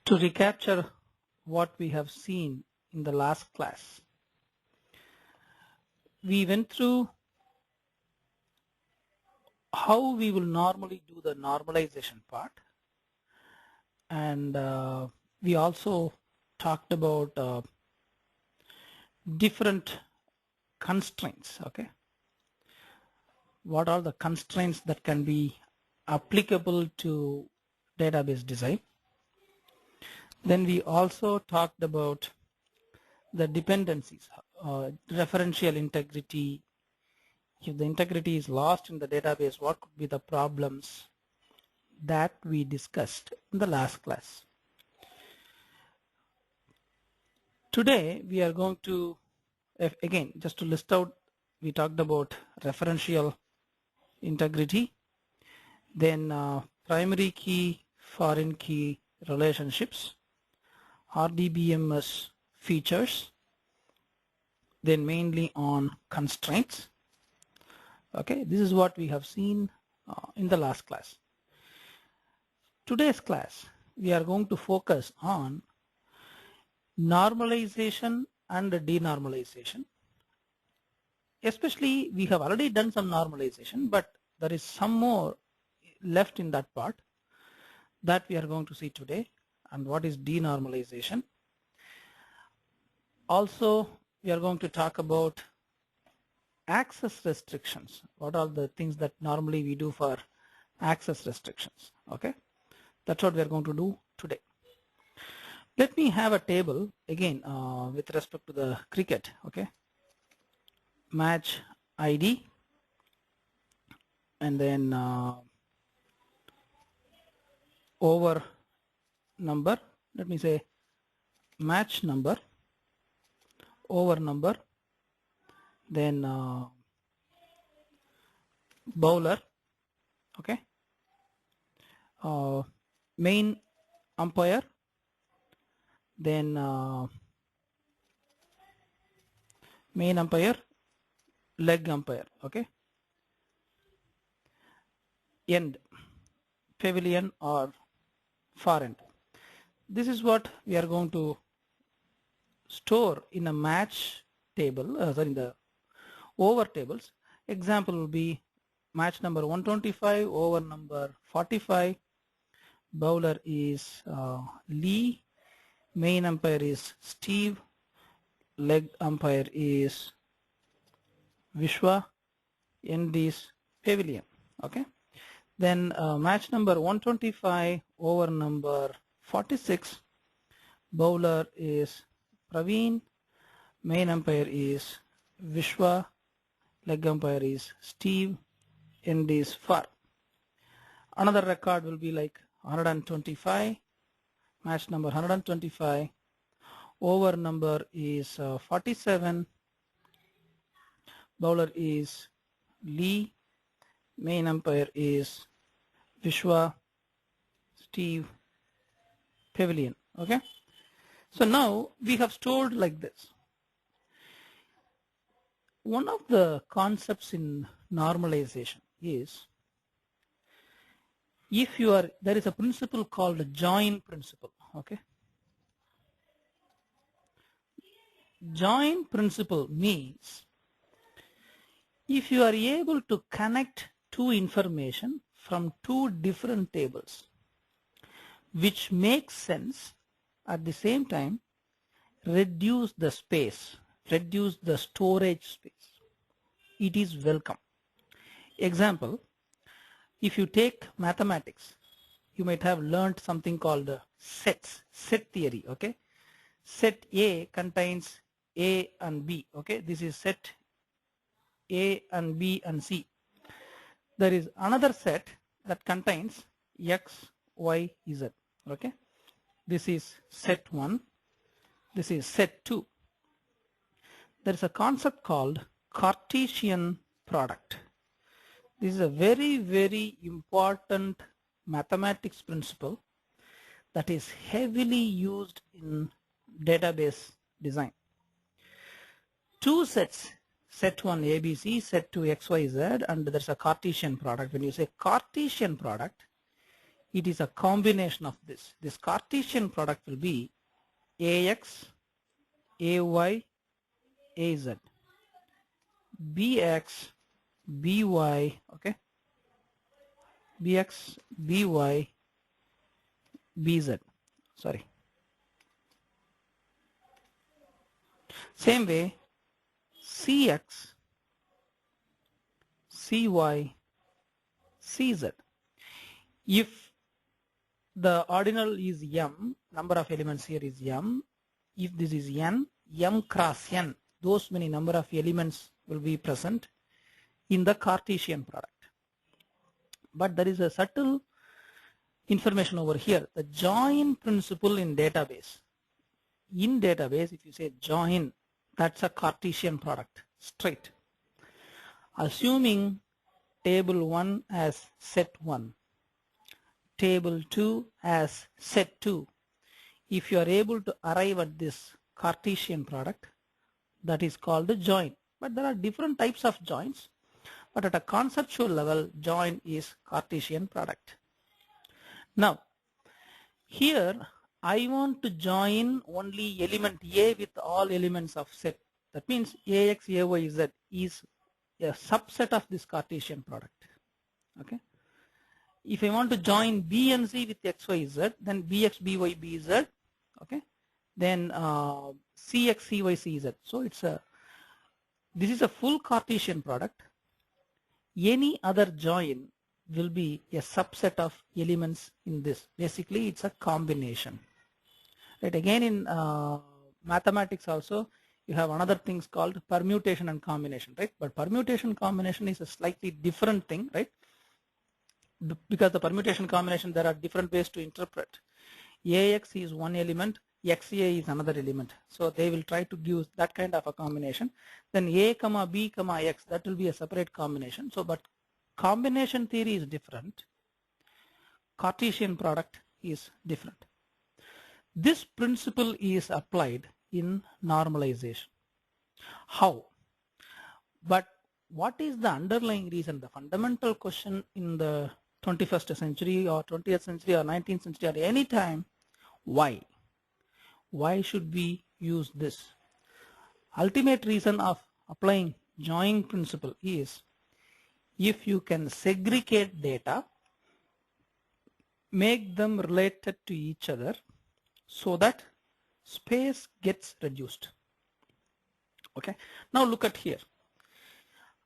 To recapture what we have seen in the last class, we went through how we will normally do the normalization part, and we also talked about different constraints. Okay, what are the constraints that can be applicable to database design? Then we also talked about the dependencies, referential integrity. If the integrity is lost in the database, what could be the problems that we discussed in the last class? Today we are going to, again, just to list out, we talked about referential integrity, then primary key, foreign key relationships, RDBMS features, then mainly on constraints. Okay, this is what we have seen in the last class. Today's class, we are going to focus on normalization and denormalization. Especially, we have already done some normalization, but there is some more left in that part that we are going to see today. And what is denormalization? Also, we are going to talk about access restrictions. What are the things that normally we do for access restrictions? Okay, that's what we are going to do today. Let me have a table again with respect to the cricket. Okay, match ID, and then over number. Let me say match number, over number, then bowler. Okay, main umpire, then main umpire, leg umpire. Okay, end, pavilion or far end. This is what we are going to store in a match table, in the over tables. Example will be match number 125, over number 45. Bowler is Lee, main umpire is Steve, leg umpire is Vishwa, end is pavilion. Okay, then match number 125, over number 46, bowler is Praveen, main umpire is Vishwa, leg umpire is Steve, end is Far. Another record will be like 125, match number 125, over number is 47, bowler is Lee, main umpire is Vishwa, Steve, pavilion. Okay, so now we have stored like this. One of the concepts in normalization is, if you are, there is a principle called the join principle. Okay, join principle means if you are able to connect two information from two different tables which makes sense, at the same time reduce the space, reduce the storage space, it is welcome. Example, if you take mathematics, you might have learned something called sets, set theory. Okay, set A contains A and B. Okay, this is set A and B and C. There is another set that contains X, Y, Z. Okay, this is set 1, this is set 2. There is a concept called Cartesian product. This is a very, very important mathematics principle that is heavily used in database design. Two sets, set 1 ABC, set 2 XYZ, and there's a Cartesian product. When you say Cartesian product, it is a combination of this. This Cartesian product will be AX, AY, AZ, BX, BY, okay, BX, BY, BZ, sorry. Same way, CX, CY, CZ. If the ordinal is M, number of elements here is M. If this is N, M cross N, those many number of elements will be present in the Cartesian product. But there is a subtle information over here. The join principle in database. In database, if you say join, that's a Cartesian product, straight. Assuming table 1 as set 1, table 2 as set 2, if you are able to arrive at this Cartesian product, that is called the join. But there are different types of joins, but at a conceptual level, join is Cartesian product. Now, here I want to join only element A with all elements of set. That means AX, AY, Z is a subset of this Cartesian product. Okay. If I want to join B and C with X, Y, Z, then BX, BY, BZ. Okay. Then CX, CY, CZ. So this is a full Cartesian product. Any other join will be a subset of elements in this. Basically, it's a combination. Right. Again, in mathematics also, you have another things called permutation and combination, right? But permutation combination is a slightly different thing, right? Because the permutation combination, there are different ways to interpret. AX is one element, XA is another element. So they will try to give that kind of a combination. Then A, B, X, that will be a separate combination. So, but combination theory is different. Cartesian product is different. This principle is applied in normalization. How? But what is the underlying reason? The fundamental question in the 21st century or 20th century or 19th century or any time, why? Why should we use this? Ultimate reason of applying join principle is if you can segregate data, make them related to each other so that space gets reduced. Okay. Now look at here.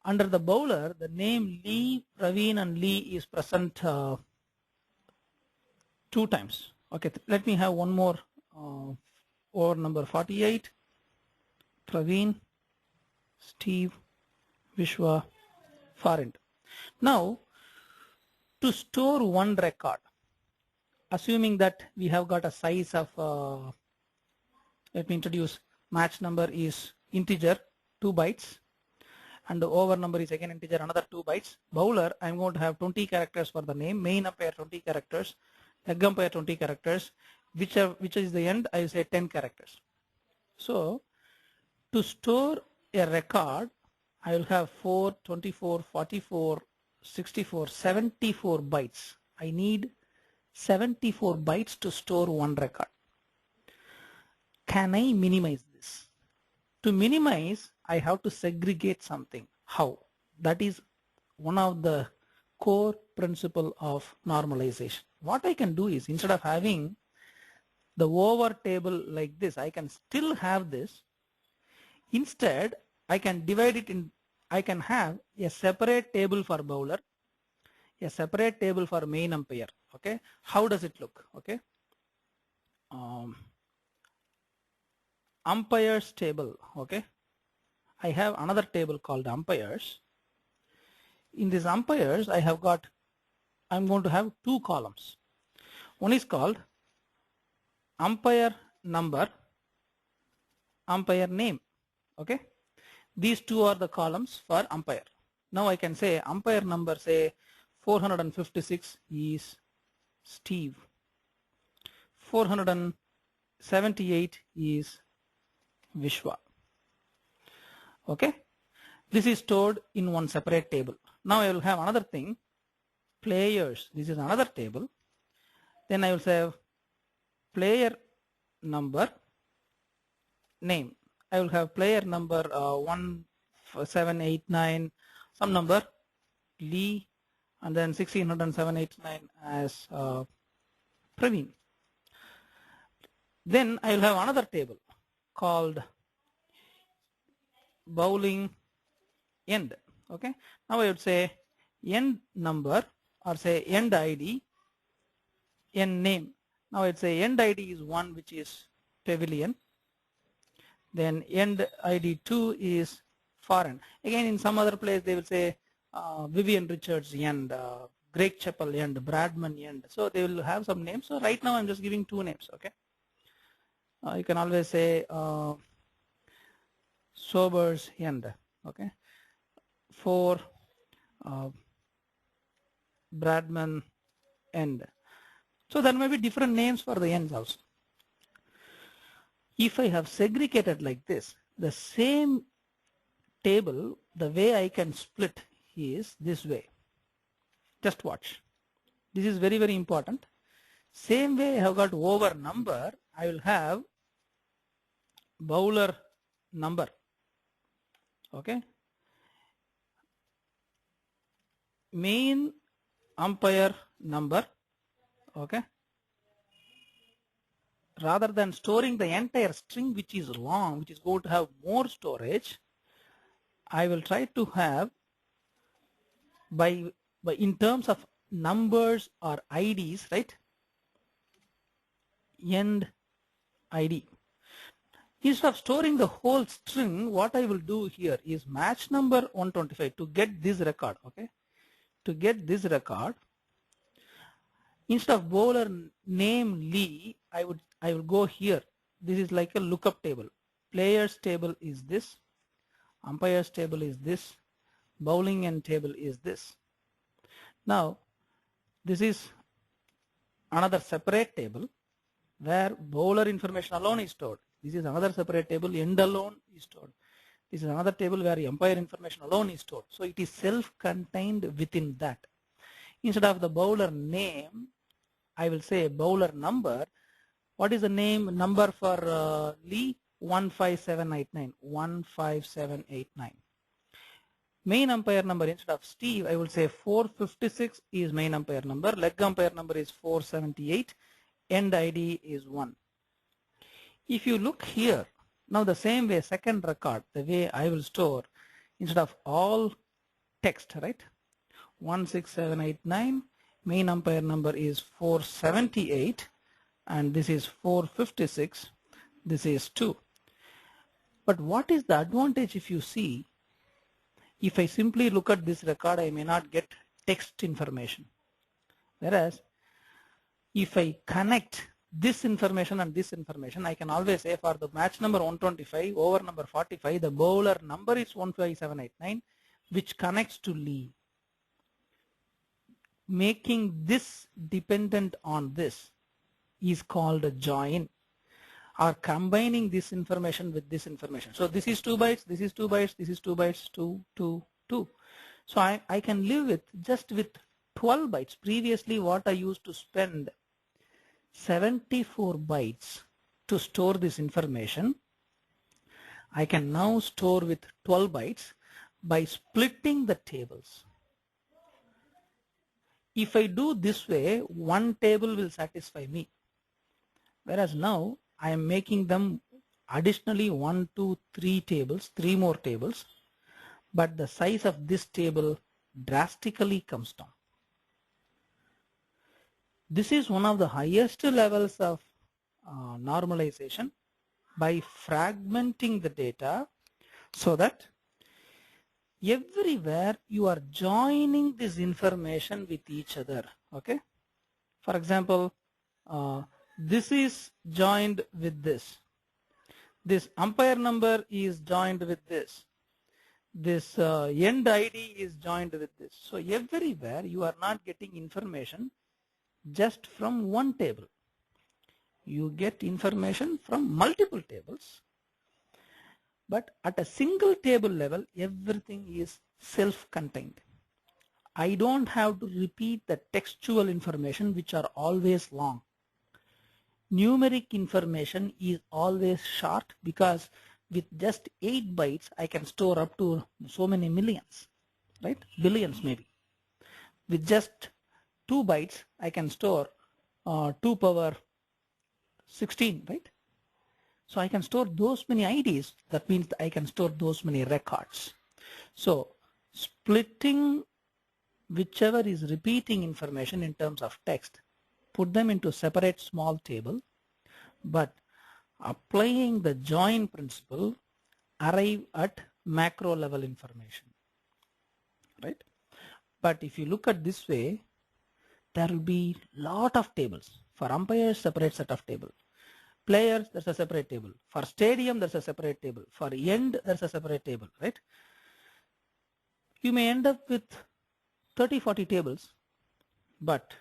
Under the bowler, the name Lee, Praveen and Lee is present 2 times. Okay, let me have one more over number 48. Praveen, Steve, Vishwa, Farend. Now, to store one record, assuming that we have got a size of, let me introduce, match number is integer 2 bytes. And the over number is again integer, another 2 bytes. Bowler, I'm going to have 20 characters for the name. Main umpire 20 characters. Leg umpire 20 characters. Which is the end, I will say 10 characters. So, to store a record, I will have 4, 24, 44, 64, 74 bytes. I need 74 bytes to store one record. Can I minimize this? To minimize, I have to segregate something. How? That is one of the core principle of normalization. What I can do is, instead of having the over table like this, I can still have this. Instead, I can divide it in, I can have a separate table for bowler, a separate table for main umpire. Okay. How does it look? Okay. Umpires table. Okay. I have another table called umpires. In these umpires, I'm going to have 2 columns. One is called umpire number, umpire name. Okay. These 2 are the columns for umpire. Now I can say umpire number, say 456 is Steve. 478 is Vishwa. Okay. This is stored in one separate table. Now I will have another thing, players. This is another table. Then I will say player number name. I will have player number 1789, some number Lee, and then 160789 as Praveen. Then I will have another table called bowling end. Okay. Now I would say end number, or say end ID, end name. Now I'd say end ID is 1, which is pavilion. Then end ID 2 is foreign. Again, in some other place they will say Vivian Richards end, Greg Chappell end, Bradman end. So they will have some names. So right now I'm just giving 2 names. Okay. You can always say Sobers end. Okay. For Bradman end. So there may be different names for the ends also. If I have segregated like this, the same table, the way I can split is this way. Just watch. This is very, very important. Same way I have got over number, I will have bowler number. Okay. Main umpire number. Okay. Rather than storing the entire string, which is long, which is going to have more storage, I will try to have by in terms of numbers or IDs, right? End ID. Instead of storing the whole string, what I will do here is match number 125 to get this record. Okay. To get this record, instead of bowler name Lee, I will go here. This is like a lookup table. Players table is this. Umpires table is this. Bowling end table is this. Now, this is another separate table where bowler information alone is stored. This is another separate table, end alone is stored. This is another table where umpire information alone is stored. So it is self-contained within that. Instead of the bowler name, I will say bowler number. What is the name number for Lee? 15789. 15789. Main umpire number, instead of Steve, I will say 456 is main umpire number. Leg umpire number is 478. End ID is 1. If you look here, now the same way, second record, the way I will store, instead of all text, right? 16789, main umpire number is 478, and this is 456, this is 2. But what is the advantage if you see? If I simply look at this record, I may not get text information. Whereas, if I connect this information and this information, I can always say for the match number 125 over number 45, the bowler number is 15789, which connects to Lee. Making this dependent on this is called a join, or combining this information with this information. So this is 2 bytes, this is 2 bytes, this is 2 bytes, 2, 2, 2. So I can live with just with 12 bytes. Previously what I used to spend 74 bytes to store this information, I can now store with 12 bytes by splitting the tables. If I do this way, one table will satisfy me. Whereas now I am making them additionally 1, 2, 3 tables, 3 more tables, but the size of this table drastically comes down. This is one of the highest levels of normalization by fragmenting the data so that everywhere you are joining this information with each other. Okay. For example, this is joined with this. This umpire number is joined with this. This end ID is joined with this. So everywhere you are not getting information just from one table. You get information from multiple tables. But at a single table level, everything is self-contained. I don't have to repeat the textual information which are always long. Numeric information is always short because with just 8 bytes I can store up to so many millions, right? Billions maybe. With just 2 bytes I can store 2 power 16, right? So I can store those many IDs. That means I can store those many records. So splitting whichever is repeating information in terms of text, put them into separate small table, but applying the join principle, arrive at macro level information, right? But if you look at this way, there will be lot of tables. For umpires, separate set of table. Players, there's a separate table. For stadium, there's a separate table. For end, there's a separate table, right? You may end up with 30, 40 tables, but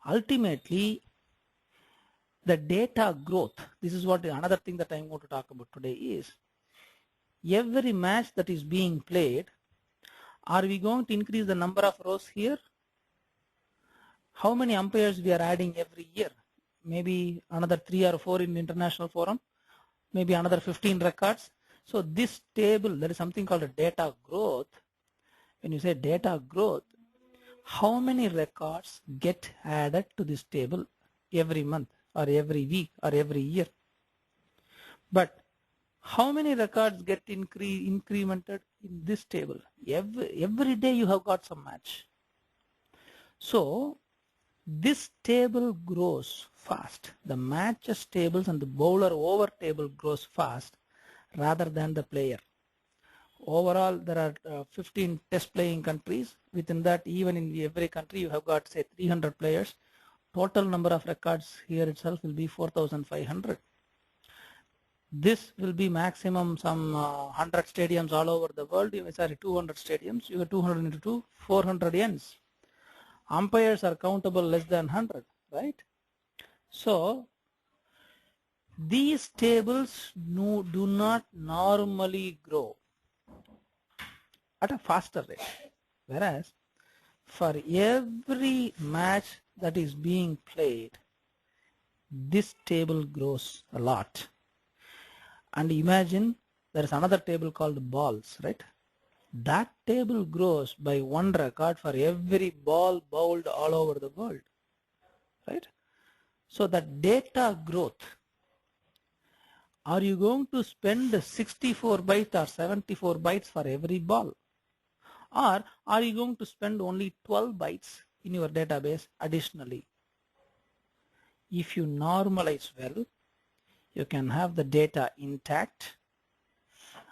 ultimately the data growth, this is what another thing that I'm going to talk about today is, every match that is being played, are we going to increase the number of rows here? How many umpires we are adding every year? Maybe another 3 or 4 in the international forum, maybe another 15 records. So this table, there is something called a data growth. When you say data growth, how many records get added to this table every month or every week or every year? But how many records get incremented in this table? Every day you have got some match. So this table grows fast. The matches tables and the bowler over table grows fast rather than the player. Overall, there are 15 test playing countries. Within that, even in every country, you have got say 300 players. Total number of records here itself will be 4,500. This will be maximum some 100 stadiums all over the world. Sorry, 200 stadiums. You have 200 into 2, 400 ends. Umpires are countable less than 100, right? So these tables do not normally grow at a faster rate, whereas for every match that is being played, this table grows a lot. And imagine there is another table called balls, right? That table grows by 1 record for every ball bowled all over the world, right? So that data growth, are you going to spend 64 bytes or 74 bytes for every ball? Or are you going to spend only 12 bytes in your database additionally? If you normalize well, you can have the data intact.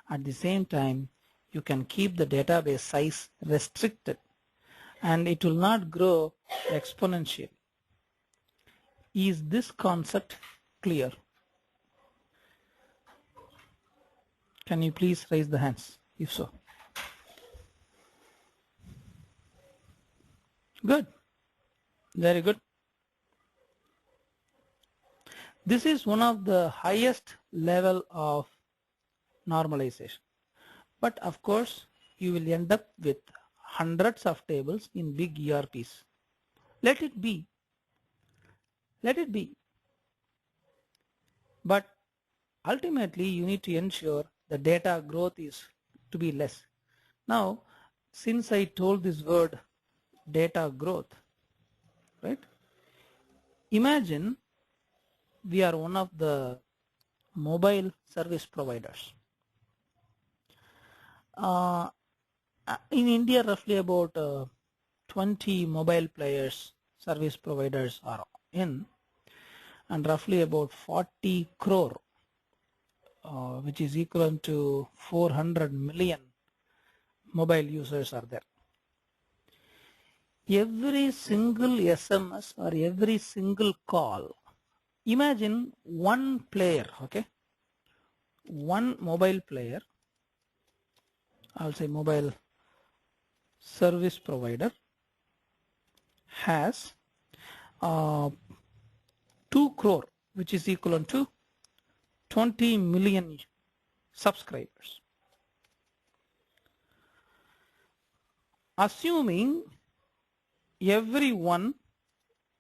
At the same time, you can keep the database size restricted and it will not grow exponentially. Is this concept clear? Can you please raise the hands if so? Good. Very good. This is one of the highest level of normalization. But of course, you will end up with hundreds of tables in big ERPs. Let it be. Let it be. But ultimately, you need to ensure the data growth is to be less. Now, since I told this word data growth, right? Imagine we are one of the mobile service providers. In India, roughly about 20 mobile players, service providers are in, and roughly about 40 crore, which is equivalent to 400 million mobile users are there. Every single SMS or every single call, imagine one player, okay, one mobile player, I'll say mobile service provider has 2 crore, which is equivalent to 20 million subscribers. Assuming everyone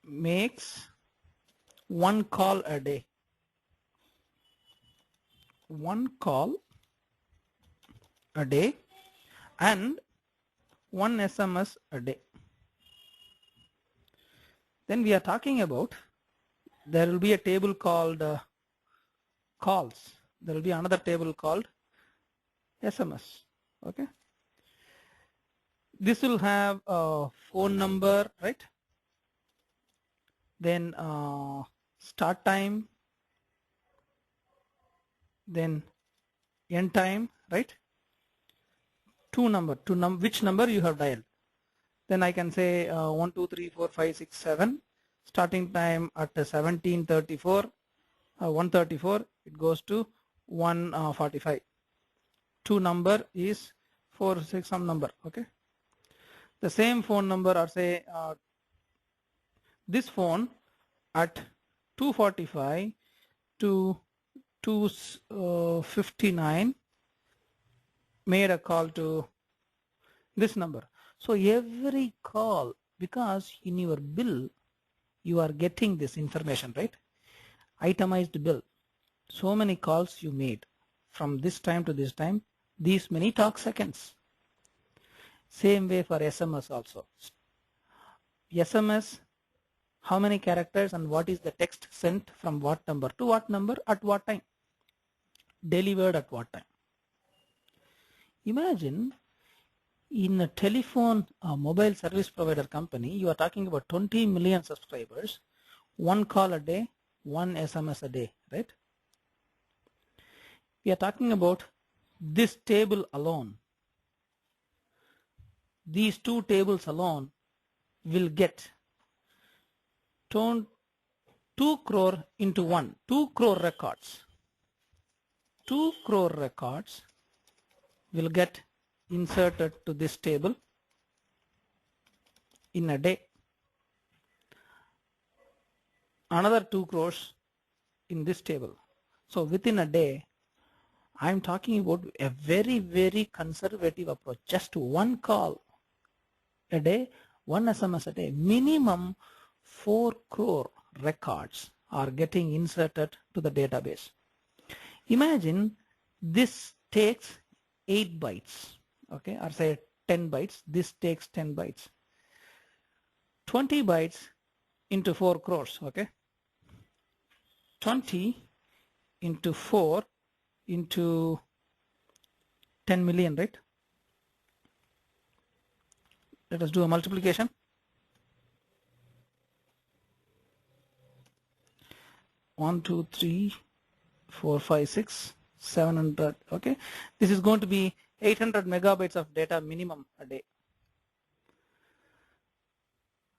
makes one call a day. One call a day and one SMS a day. Then we are talking about, there will be a table called calls. There will be another table called SMS. Okay. This will have a phone number, right? Then start time, then end time, right? Which number you have dialed. Then I can say 1, 2, 3, 4, 5, 6, 7. Starting time at 17:34, 1:34. It goes to 1:45. Two number is 4, 6 some number. Okay. The same phone number, or say this phone at 2:45 to 2:59 made a call to this number. So every call, because in your bill you are getting this information, right? Itemized bill. So many calls you made from this time to this time, these many talk seconds. Same way for SMS also. SMS, how many characters and what is the text sent from what number to what number at what time, delivered at what time. Imagine in a telephone mobile service provider company, you are talking about 20 million subscribers, one call a day, one SMS a day, right? We are talking about this table alone. These two tables alone will get 2 crore into 1, 2 crore records. 2 crore records will get inserted to this table in a day. Another 2 crores in this table. So within a day, I'm talking about a very, very conservative approach. Just one call a day, one SMS a day. Minimum 4 crore records are getting inserted to the database. Imagine this takes 8 bytes. Okay, or say 10 bytes. This takes 10 bytes. 20 bytes into 4 crores. Okay, 20 into 4 into 10 million, right? Let us do a multiplication. 1, 2, 3, 4, 5, 6, 700. Okay, this is going to be 800 megabytes of data minimum a day.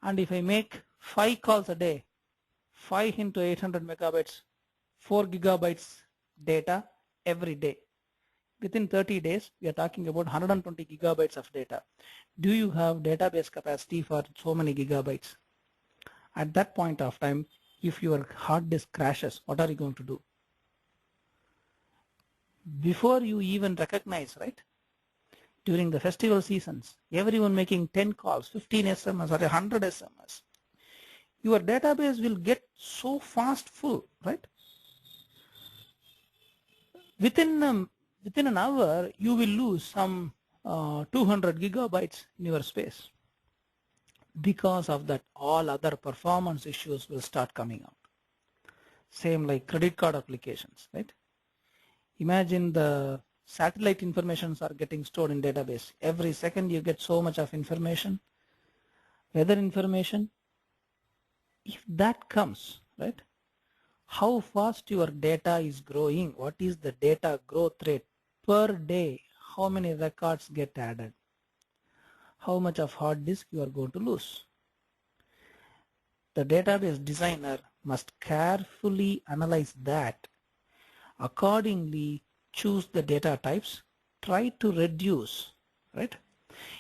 And if I make 5 calls a day, 5 into 800 megabytes, 4 gigabytes data every day. Within 30 days, we are talking about 120 gigabytes of data. Do you have database capacity for so many gigabytes? At that point of time, if your hard disk crashes, what are you going to do? Before you even recognize, right? During the festival seasons, everyone making 10 calls, 15 SMS or 100 SMS. Your database will get so fast full, right? Within an hour, you will lose some 200 gigabytes in your space. Because of that, all other performance issues will start coming out. Same like credit card applications, right? Imagine the satellite informations are getting stored in database. Every second you get so much of information, weather information. If that comes, right, how fast your data is growing, what is the data growth rate per day, how many records get added, how much of hard disk you are going to lose. The database designer must carefully analyze that, accordingly choose the data types, try to reduce, right?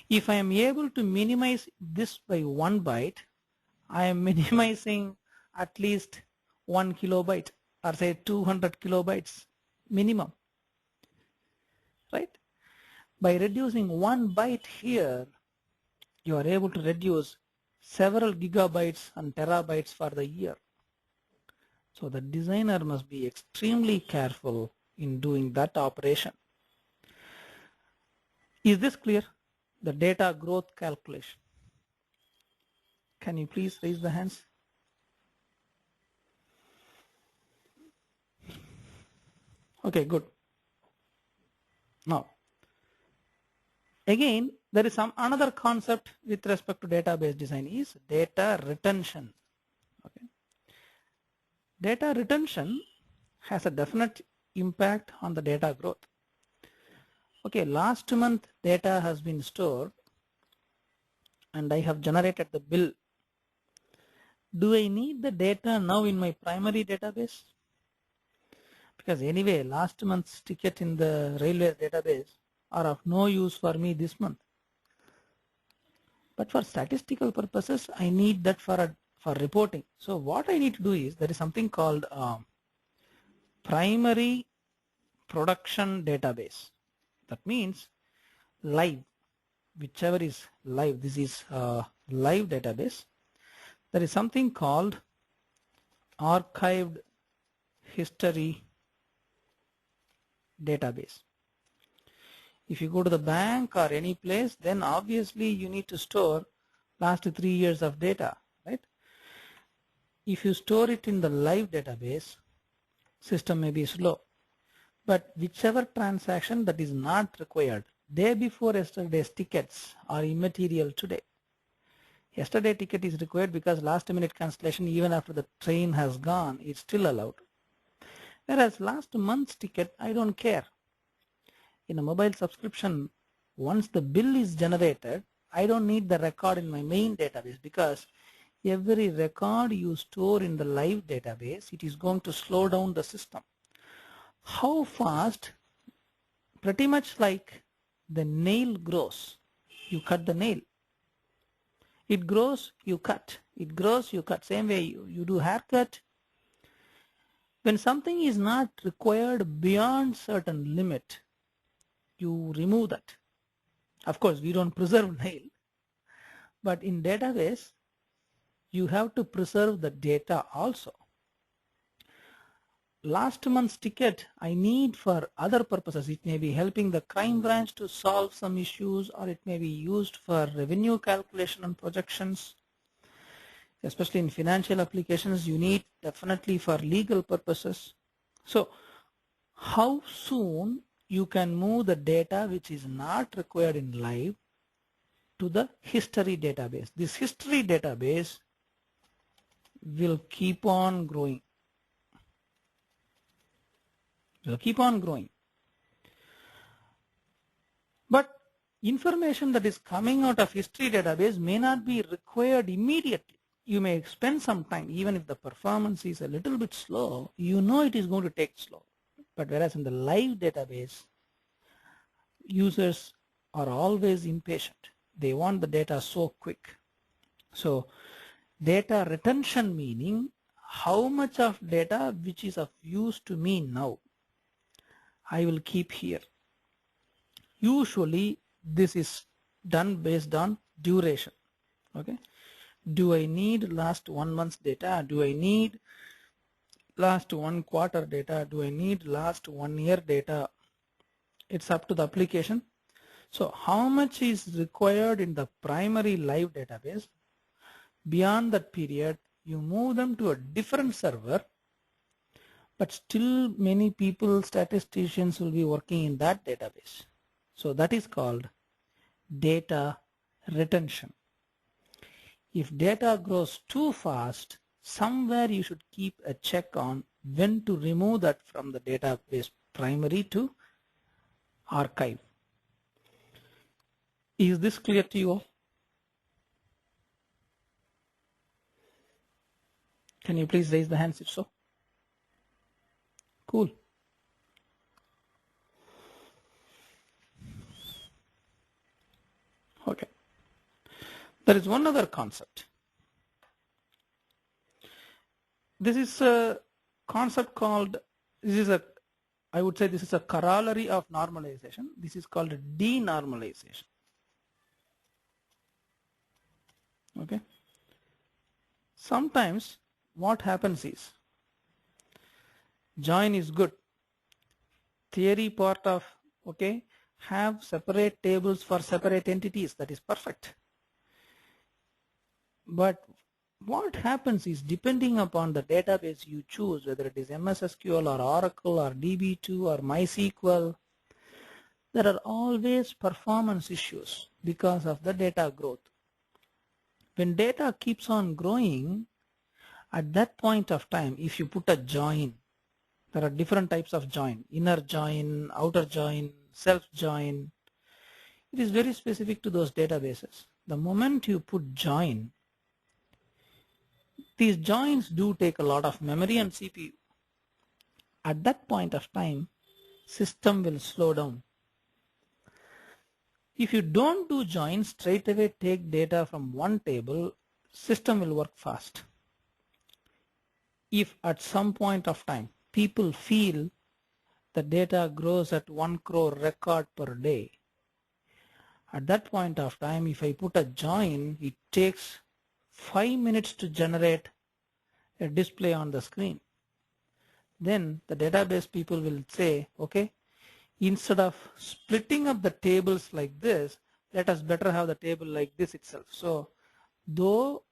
If I am able to minimize this by 1 byte, I am minimizing at least 1 kilobyte, or say 200 kilobytes minimum, right? By reducing 1 byte here, you are able to reduce several gigabytes and terabytes for the year. So the designer must be extremely careful in doing that operation. Is this clear? The data growth calculation. Can you please raise the hands? Okay, good. Now, again, there is another concept with respect to database design is data retention. Okay. Data retention has a definite impact on the data growth. Okay, last month data has been stored and I have generated the bill. Do I need the data now in my primary database? Because anyway, last month's ticket in the railway database are of no use for me this month. But for statistical purposes, I need that for reporting. So what I need to do is there is something called primary production database. That means live, whichever is live. This is live database. There is something called archived history database. If you go to the bank or any place, then obviously you need to store last 3 years of data, right? If you store it in the live database, system may be slow. But whichever transaction that is not required, day before yesterday's tickets are immaterial today. Yesterday ticket is required because last minute cancellation, even after the train has gone, it's still allowed. Whereas last month's ticket, I don't care. In a mobile subscription, once the bill is generated, I don't need the record in my main database because every record you store in the live database, it is going to slow down the system. How fast? Pretty much like the nail grows. You cut the nail. It grows, you cut. It grows, you cut. Same way you do haircut. When something is not required beyond certain limit, you remove that. Of course, we don't preserve nail, but in database, you have to preserve the data also. Last month's ticket I need for other purposes. It may be helping the crime branch to solve some issues, or it may be used for revenue calculation and projections. Especially in financial applications, you need definitely for legal purposes. So how soon you can move the data which is not required in live to the history database? This history database will keep on growing. Will keep on growing. But information that is coming out of history database may not be required immediately. You may spend some time, even if the performance is a little bit slow, you know it is going to take slow. But whereas in the live database, users are always impatient. They want the data so quick. So data retention meaning how much of data which is of use to me now, I will keep here. Usually this is done based on duration. Okay. Do I need last 1 month's data? Do I need last 1 quarter data? Do I need last 1 year data? It's up to the application. So how much is required in the primary live database? Beyond that period, you move them to a different server, but still many people, statisticians will be working in that database. So that is called data retention. If data grows too fast, somewhere you should keep a check on when to remove that from the database primary to archive. Is this clear to you all? Can you please raise the hands if so? Cool. Okay. There is one other concept. This is a concept called, I would say this is a corollary of normalization. This is called denormalization. Okay. Sometimes what happens is, join is good. Theory part of, okay, have separate tables for separate entities, that is perfect. But what happens is, depending upon the database you choose, whether it is MS SQL or Oracle or DB2 or MySQL, there are always performance issues because of the data growth. When data keeps on growing, at that point of time, if you put a join, there are different types of join: inner join, outer join, self join. It is very specific to those databases. The moment you put join, these joins do take a lot of memory and CPU. At that point of time, system will slow down. If you don't do joins, straight away take data from one table, system will work fast. If at some point of time people feel the data grows at 1 crore record per day, at that point of time, if I put a join, it takes 5 minutes to generate a display on the screen. Then the database people will say, okay, instead of splitting up the tables like this, let us better have the table like this itself. So though,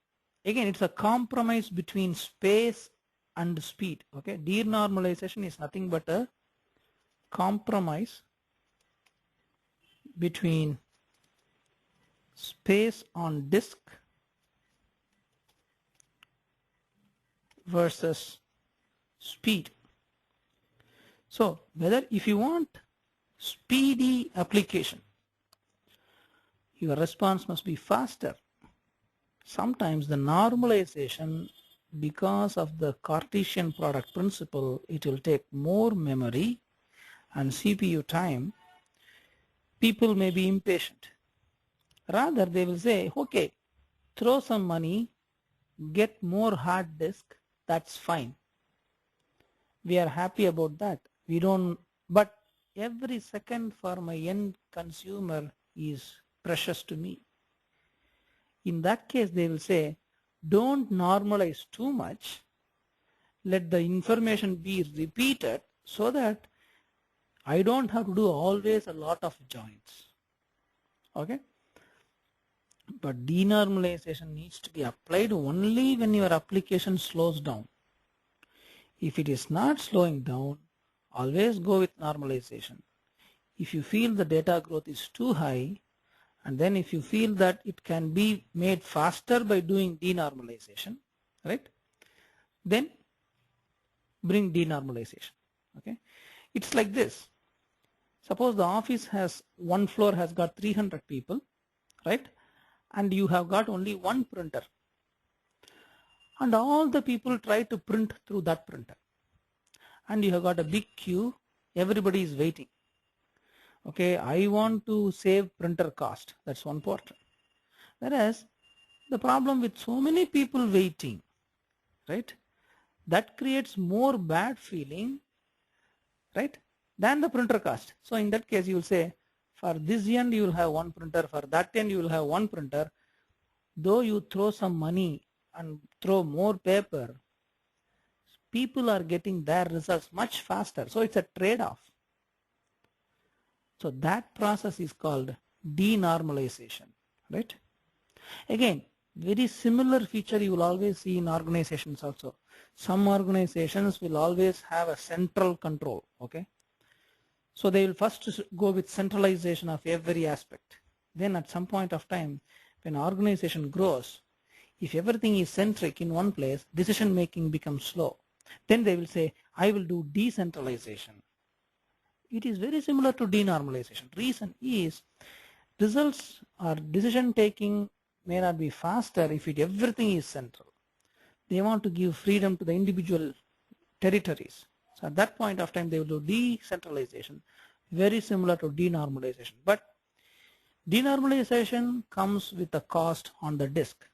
again, it's a compromise between space and speed. Okay, denormalization is nothing but a compromise between space on disk versus speed. So whether if you want speedy application, your response must be faster. Sometimes the normalization, because of the Cartesian product principle, it will take more memory and CPU time. People may be impatient. Rather, they will say, okay, throw some money, get more hard disk, that's fine. We are happy about that. We don't, but every second for my end consumer is precious to me. In that case, they will say, don't normalize too much. Let the information be repeated so that I don't have to do always a lot of joins. Okay? But denormalization needs to be applied only when your application slows down. If it is not slowing down, always go with normalization. If you feel the data growth is too high, and then if you feel that it can be made faster by doing denormalization, right? Then bring denormalization. Okay? It's like this. Suppose the office has one floor has got 300 people, right? And you have got only one printer. And all the people try to print through that printer. And you have got a big queue, everybody is waiting. Okay, I want to save printer cost, that's one part. Whereas the problem with so many people waiting, right, that creates more bad feeling, right, than the printer cost. So in that case you will say, for this end you will have one printer, for that end you will have one printer. Though you throw some money and throw more paper, people are getting their results much faster. So it's a trade-off. So that process is called denormalization, right? Again, very similar feature you will always see in organizations also. Some organizations will always have a central control, okay? So they will first go with centralization of every aspect. Then at some point of time, when organization grows, if everything is centric in one place, decision making becomes slow. Then they will say, I will do decentralization. It is very similar to denormalization. Reason is, results or decision taking may not be faster if everything is central. They want to give freedom to the individual territories. So at that point of time, they will do decentralization, very similar to denormalization. But denormalization comes with a cost on the disk.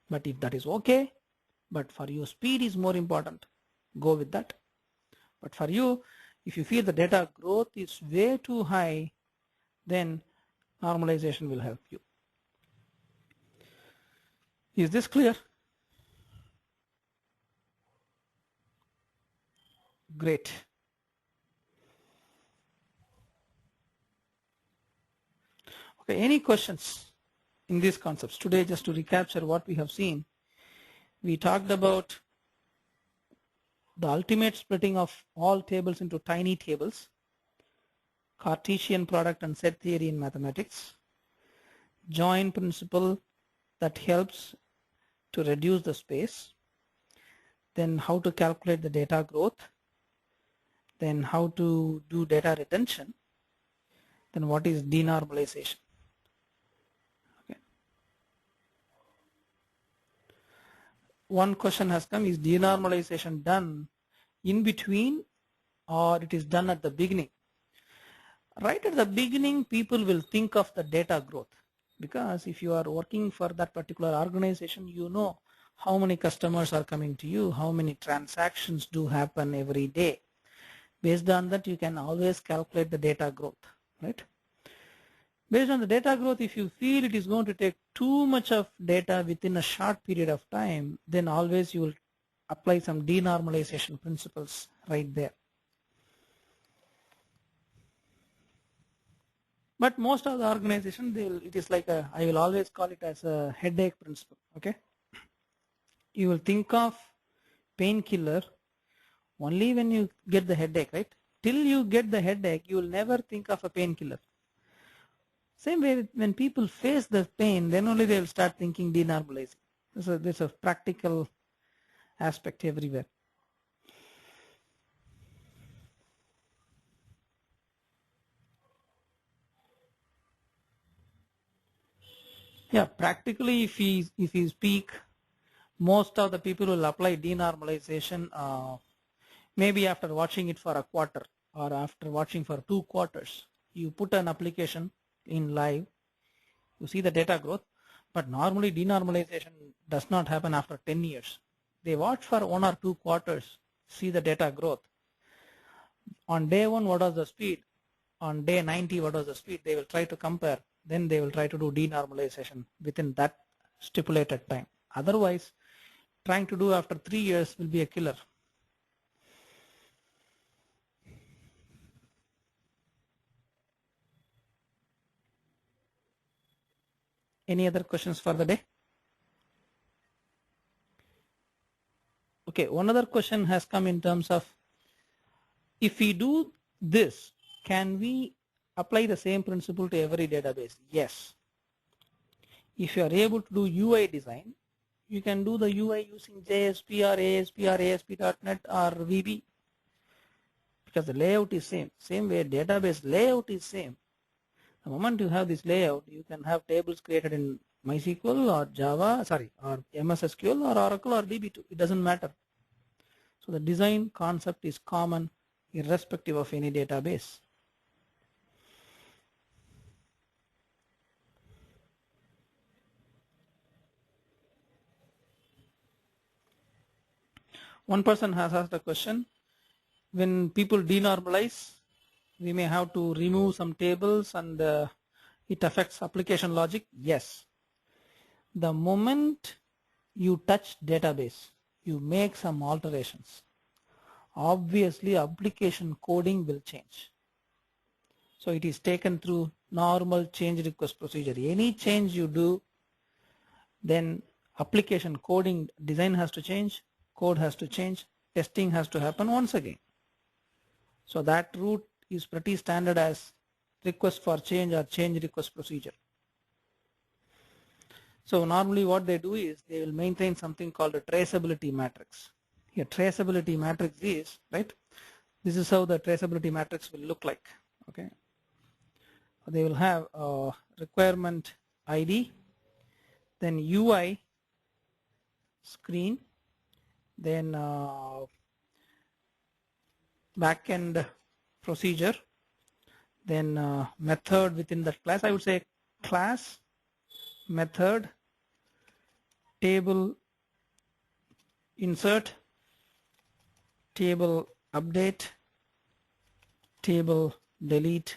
But if that is okay, but for you speed is more important, go with that. But for you, if you feel the data growth is way too high, then normalization will help you. Is this clear? Great. Okay, any questions in these concepts? Today, just to recapture what we have seen, we talked about the ultimate splitting of all tables into tiny tables, Cartesian product and set theory in mathematics, join principle that helps to reduce the space, then how to calculate the data growth, then how to do data retention, then what is denormalization. Okay. One question has come, is denormalization done in between or it is done at the beginning? Right at the beginning, people will think of the data growth, because if you are working for that particular organization, you know how many customers are coming to you, how many transactions do happen every day. Based on that, you can always calculate the data growth, right? Based on the data growth, if you feel it is going to take too much of data within a short period of time, then always you will apply some denormalization principles right there. But most of the organization, it is like I will always call it as a headache principle. Okay, you will think of painkiller only when you get the headache, right? Till you get the headache, you will never think of a painkiller. Same way, when people face the pain, then only they will start thinking denormalizing. There's a practical aspect everywhere. Yeah, practically, if we speak, most of the people will apply denormalization maybe after watching it for a quarter or after watching for 2 quarters. You put an application in live, you see the data growth, but normally denormalization does not happen after 10 years. They watch for 1 or 2 quarters, see the data growth. On day 1, what was the speed? On day 90, what was the speed? They will try to compare. Then they will try to do denormalization within that stipulated time. Otherwise, trying to do after 3 years will be a killer. Any other questions for the day? Okay, one other question has come in terms of, if we do this, can we apply the same principle to every database? Yes. If you are able to do UI design, you can do the UI using JSP or ASP or ASP.NET or VB, because the layout is same. Same way database layout is same. The moment you have this layout, you can have tables created in MySQL or Java, or MS SQL or Oracle or DB2. It doesn't matter. So the design concept is common irrespective of any database. One person has asked a question, when people denormalize, we may have to remove some tables and it affects application logic. Yes. The moment you touch database, you make some alterations, obviously application coding will change. So it is taken through normal change request procedure. Any change you do, then application coding design has to change, code has to change, testing has to happen once again. So that route is pretty standard as request for change or change request procedure. So normally what they do is they will maintain something called a traceability matrix. Here traceability matrix is, right, this is how the traceability matrix will look like. Okay, they will have a requirement ID, then UI screen, then backend procedure, then method within that class. I would say class, method, table insert, table update, table delete,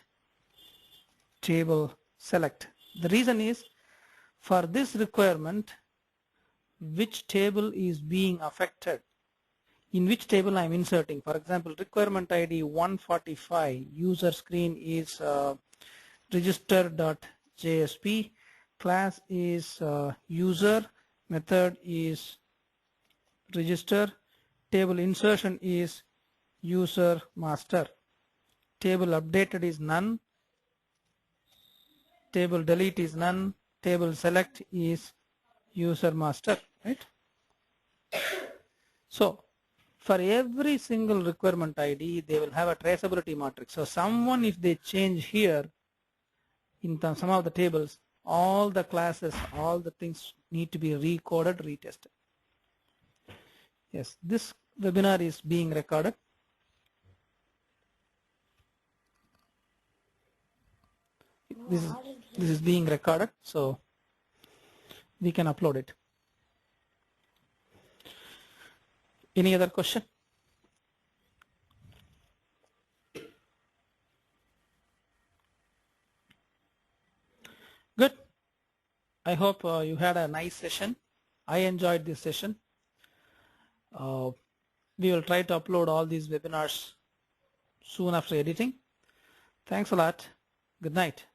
table select. The reason is, for this requirement, which table is being affected in which table I'm inserting. For example, requirement ID 145, user screen is register.jsp, class is user, method is register, table insertion is user master, table updated is none, table delete is none, table select is user master, right? So for every single requirement ID, they will have a traceability matrix. So someone, if they change here in some of the tables, all the classes, all the things need to be recoded, retested. Yes, this webinar is being recorded. This is being recorded, so we can upload it. Any other question? Good. I hope you had a nice session. I enjoyed this session. We will try to upload all these webinars soon after editing. Thanks a lot. Good night.